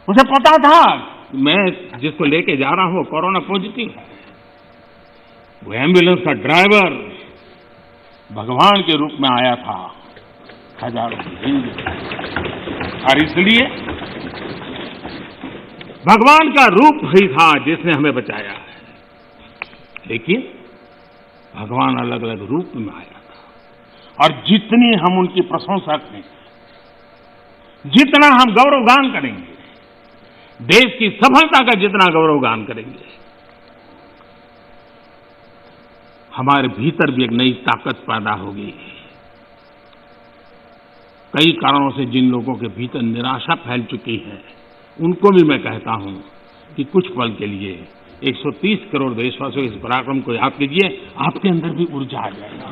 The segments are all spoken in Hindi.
उसे पता था मैं जिसको लेके जा रहा हूं कोरोना पॉजिटिव है। वो एम्बुलेंस का ड्राइवर भगवान के रूप में आया था हजारों हिंदू, और इसलिए भगवान का रूप ही था जिसने हमें बचाया है। लेकिन भगवान अलग अलग रूप में आया था, और जितनी हम उनकी प्रशंसा करेंगे, जितना हम गौरवगान करेंगे, देश की सफलता का जितना गौरवगान करेंगे, हमारे भीतर भी एक नई ताकत पैदा होगी। कई कारणों से जिन लोगों के भीतर निराशा फैल चुकी है, उनको भी मैं कहता हूं कि कुछ पल के लिए 130 करोड़ देशवासियों के इस पराक्रम को याद कीजिए, आपके अंदर भी ऊर्जा आ जाएगी।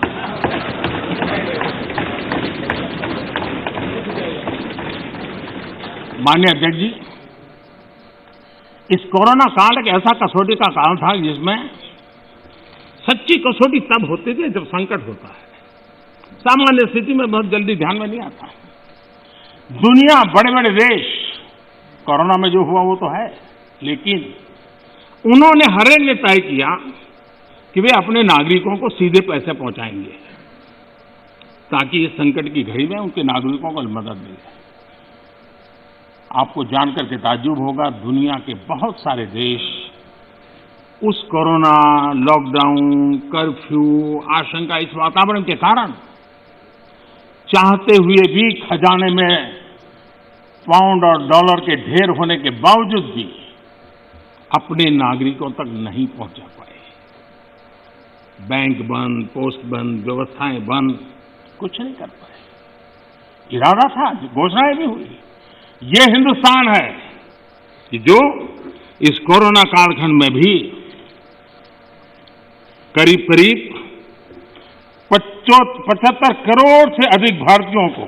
माननीय अध्यक्ष जी, इस कोरोना काल एक ऐसा कसौटी का काल था जिसमें सच्ची कसौटी तब होती थी जब संकट होता है। सामान्य स्थिति में बहुत जल्दी ध्यान में नहीं आता। दुनिया, बड़े बड़े देश, कोरोना में जो हुआ वो तो है, लेकिन उन्होंने हर एक ने तय किया कि वे अपने नागरिकों को सीधे पैसे पहुंचाएंगे ताकि इस संकट की घड़ी में उनके नागरिकों को मदद मिले। आपको जानकर के ताज्जुब होगा, दुनिया के बहुत सारे देश उस कोरोना, लॉकडाउन, कर्फ्यू, आशंका, इस वातावरण के कारण चाहते हुए भी खजाने में पाउंड और डॉलर के ढेर होने के बावजूद भी अपने नागरिकों तक नहीं पहुंचा पाए। बैंक बंद, पोस्ट बंद, व्यवस्थाएं बंद, कुछ नहीं कर पाए। इरादा था, घोषणाएं भी हुई। ये हिंदुस्तान है कि जो इस कोरोना कालखंड में भी करीब करीब 75 करोड़ से अधिक भारतीयों को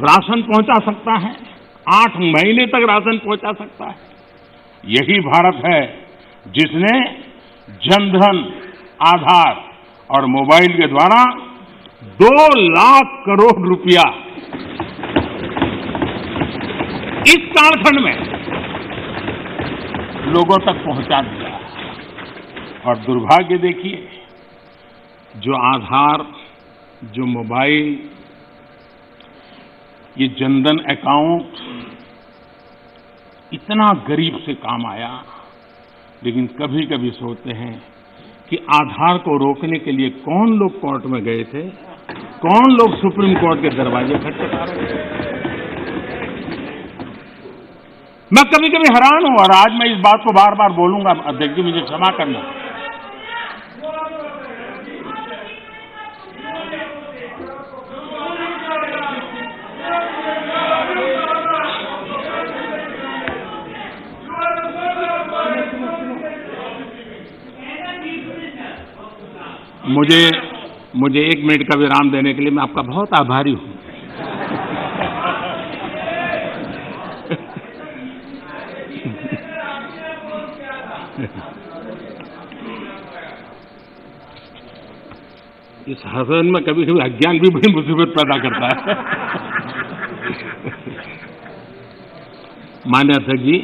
राशन पहुंचा सकता है, 8 महीने तक राशन पहुंचा सकता है। यही भारत है जिसने जनधन, आधार और मोबाइल के द्वारा 2 लाख करोड़ रुपया इस कालखंड में लोगों तक पहुंचा दिया। और दुर्भाग्य देखिए, जो आधार, जो मोबाइल, ये जनधन अकाउंट इतना गरीब से काम आया, लेकिन कभी कभी सोचते हैं कि आधार को रोकने के लिए कौन लोग कोर्ट में गए थे, कौन लोग सुप्रीम कोर्ट के दरवाजे खटखटा रहे थे। मैं कभी कभी हैरान हूं, और आज मैं इस बात को बार बार बोलूंगा, अध्यक्ष जी मुझे क्षमा करना। मुझे 1 मिनट का विराम देने के लिए मैं आपका बहुत आभारी हूं। इस हसन में कभी कभी अज्ञान भी बड़ी मुसीबत पैदा करता है। मान्य अध्यक्ष जी,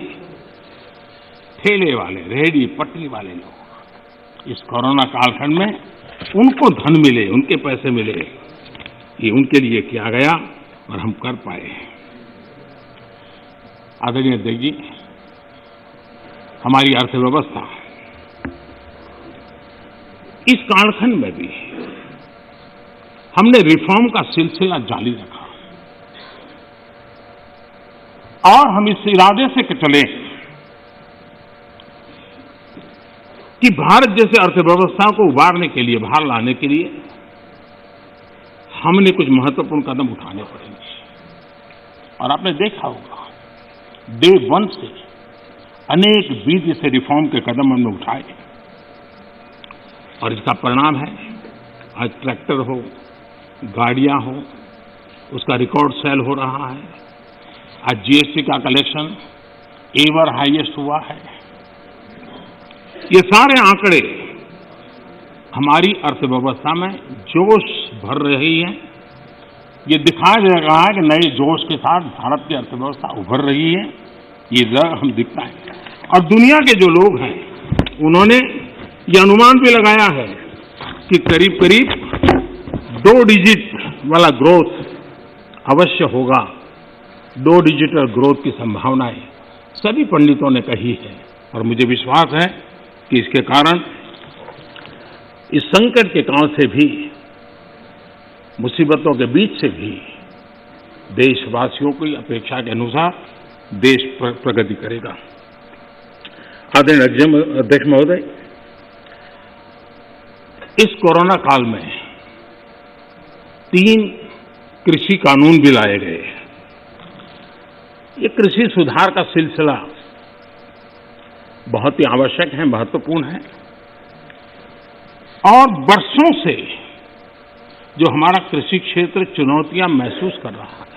ठेले वाले, रेहड़ी पटरी वाले लोग इस कोरोना कालखंड में उनको धन मिले, उनके पैसे मिले, ये उनके लिए किया गया और हम कर पाए। आदरणीय अध्यक्ष जी, हमारी अर्थव्यवस्था इस कालखंड में भी हमने रिफॉर्म का सिलसिला जारी रखा, और हम इस इरादे से चले कि भारत जैसे अर्थव्यवस्था को उबारने के लिए, बाहर लाने के लिए हमने कुछ महत्वपूर्ण कदम उठाने पड़ेंगे। और आपने देखा होगा, डे 1 से अनेक विधि से रिफॉर्म के कदम हमने उठाए, और इसका परिणाम है आज ट्रैक्टर हो, गाड़ियां हो, उसका रिकॉर्ड सेल हो रहा है। आज जीएसटी का कलेक्शन एवर हाईएस्ट हुआ है। ये सारे आंकड़े हमारी अर्थव्यवस्था में जोश भर रही हैं, ये दिखाया जा रहा है कि नए जोश के साथ भारत की अर्थव्यवस्था उभर रही है, ये हम दिखता है। और दुनिया के जो लोग हैं उन्होंने ये अनुमान भी लगाया है कि करीब करीब 2 डिजिट वाला ग्रोथ अवश्य होगा। 2 डिजिटल ग्रोथ की संभावनाएं सभी पंडितों ने कही है और मुझे विश्वास है कि इसके कारण इस संकट के काल से भी, मुसीबतों के बीच से भी देशवासियों की अपेक्षा के अनुसार देश प्रगति करेगा। आदरणीय अध्यक्ष महोदय, इस कोरोना काल में 3 कृषि कानून भी लाए गए। ये कृषि सुधार का सिलसिला बहुत ही आवश्यक है, महत्वपूर्ण है और वर्षों से जो हमारा कृषि क्षेत्र चुनौतियां महसूस कर रहा है,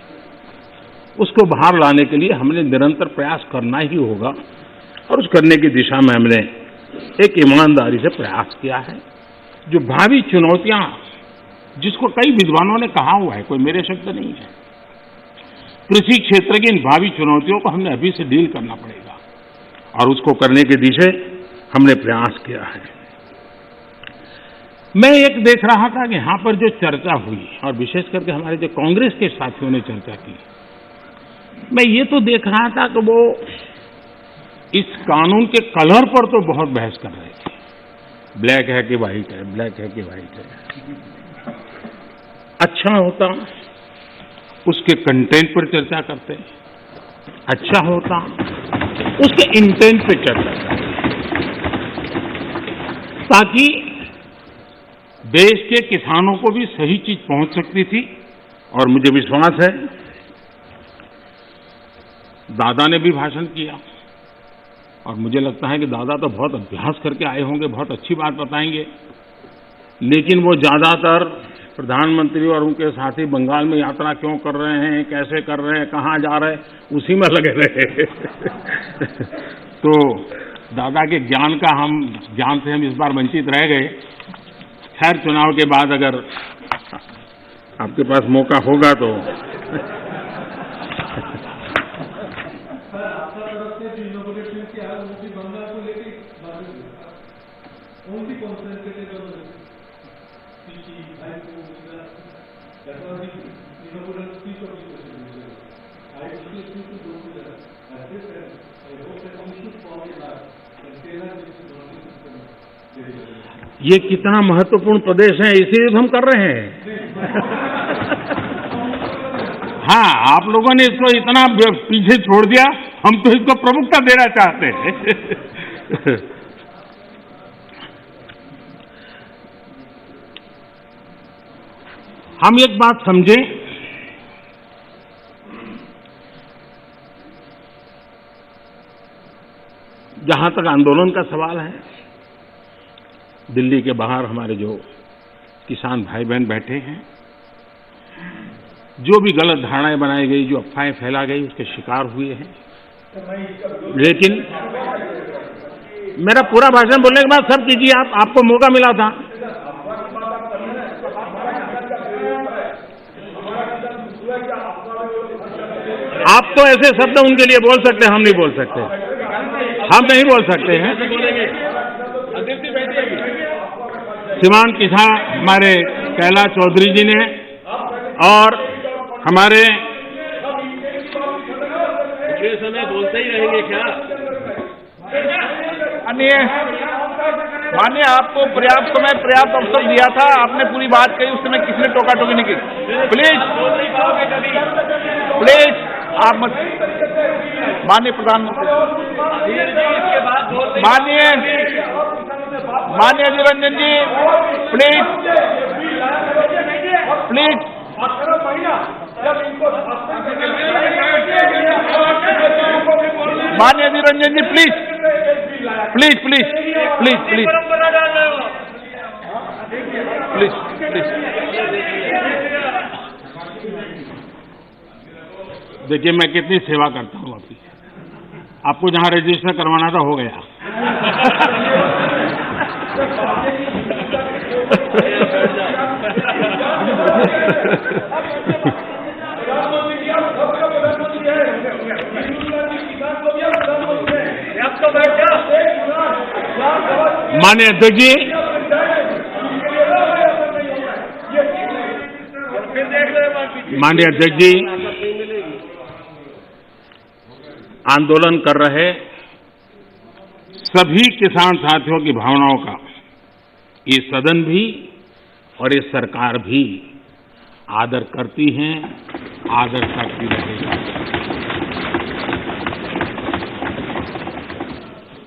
उसको बाहर लाने के लिए हमने निरंतर प्रयास करना ही होगा और उस करने की दिशा में हमने एक ईमानदारी से प्रयास किया है। जो भावी चुनौतियां, जिसको कई विद्वानों ने कहा हुआ है, कोई मेरे शब्द नहीं है, कृषि क्षेत्र की इन भावी चुनौतियों को हमने अभी से डील करना पड़ेगा और उसको करने की दिशा हमने प्रयास किया है। मैं एक देख रहा था कि यहां पर जो चर्चा हुई और विशेष करके हमारे जो कांग्रेस के साथियों ने चर्चा की, मैं ये तो देख रहा था कि वो इस कानून के कलर पर तो बहुत बहस कर रहे थे। ब्लैक है कि व्हाइट है, ब्लैक है कि व्हाइट है। अच्छा होता उसके कंटेंट पर चर्चा करते, अच्छा होता उसके इंटेंट पे चर्चा करते, ताकि देश के किसानों को भी सही चीज पहुंच सकती थी। और मुझे विश्वास है दादा ने भी भाषण किया और मुझे लगता है कि दादा तो बहुत अभ्यास करके आए होंगे, बहुत अच्छी बात बताएंगे, लेकिन वो ज्यादातर प्रधानमंत्री और उनके साथी बंगाल में यात्रा क्यों कर रहे हैं, कैसे कर रहे हैं, कहां जा रहे हैं, उसी में लगे रहे। तो दादा के ज्ञान से हम इस बार वंचित रह गए। खैर, चुनाव के बाद अगर आपके पास मौका होगा तो ये कितना महत्वपूर्ण प्रदेश है, इसीलिए हम कर रहे हैं। हाँ, आप लोगों ने इसको इतना पीछे छोड़ दिया, हम तो इसको प्रमुखता देना चाहते हैं। हम एक बात समझें, जहां तक आंदोलन का सवाल है, दिल्ली के बाहर हमारे जो किसान भाई बहन बैठे हैं, जो भी गलत धारणाएं बनाई गई, जो अफवाहें फैला गई, उसके शिकार हुए हैं। लेकिन मेरा पूरा भाषण बोलने के बाद सब कीजिए, आपको मौका मिला था। आप तो ऐसे शब्द उनके लिए बोल सकते हैं, हम नहीं बोल सकते, हम नहीं बोल सकते हैं। श्रीमान किसान हमारे कैलाश चौधरी जी ने और हमारे समय बोलते ही रहेंगे क्या? माननीय, आपको पर्याप्त समय, पर्याप्त अवसर दिया था, आपने पूरी बात कही, उस समय किसी ने टोका टोकी नहीं की। प्लीज आप मत। माननीय प्रधानमंत्री, माननीय निरंजन जी, प्लीज। माननीय निरंजन जी, प्लीज। देखिए, मैं कितनी सेवा करता हूँ आपकी। आपको जहां रजिस्टर करवाना था हो गया। माननीय अध्यक्ष जी, माननीय अध्यक्ष जी, आंदोलन कर रहे सभी किसान साथियों की भावनाओं का ये सदन भी और ये सरकार भी आदर करती हैं, आदर करती रहेगा।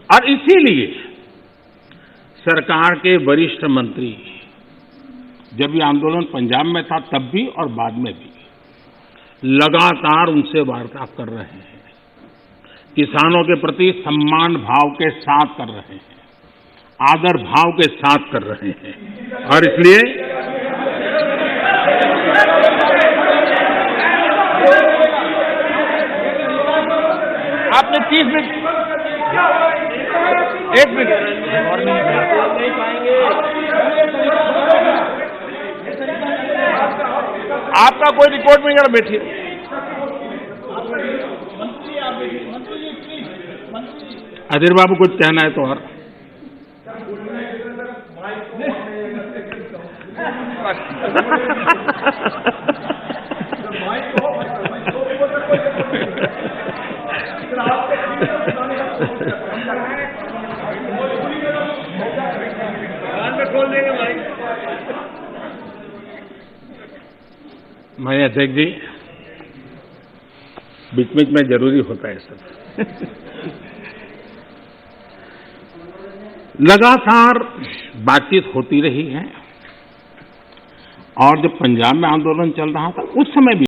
और इसीलिए सरकार के वरिष्ठ मंत्री, जब ये आंदोलन पंजाब में था तब भी और बाद में भी, लगातार उनसे वार्ता कर रहे हैं, किसानों के प्रति सम्मान भाव के साथ कर रहे हैं, आदर भाव के साथ कर रहे हैं। और इसलिए आपने 30 मिनट, 1 मिनट आपका कोई रिकॉर्ड नहीं, जरा बैठिए। अधीर बाबू कुछ कहना है तो और मैं अध्यक्ष जी, बीच बीच में जरूरी होता है सब। लगातार बातचीत होती रही है और जब पंजाब में आंदोलन चल रहा था उस समय भी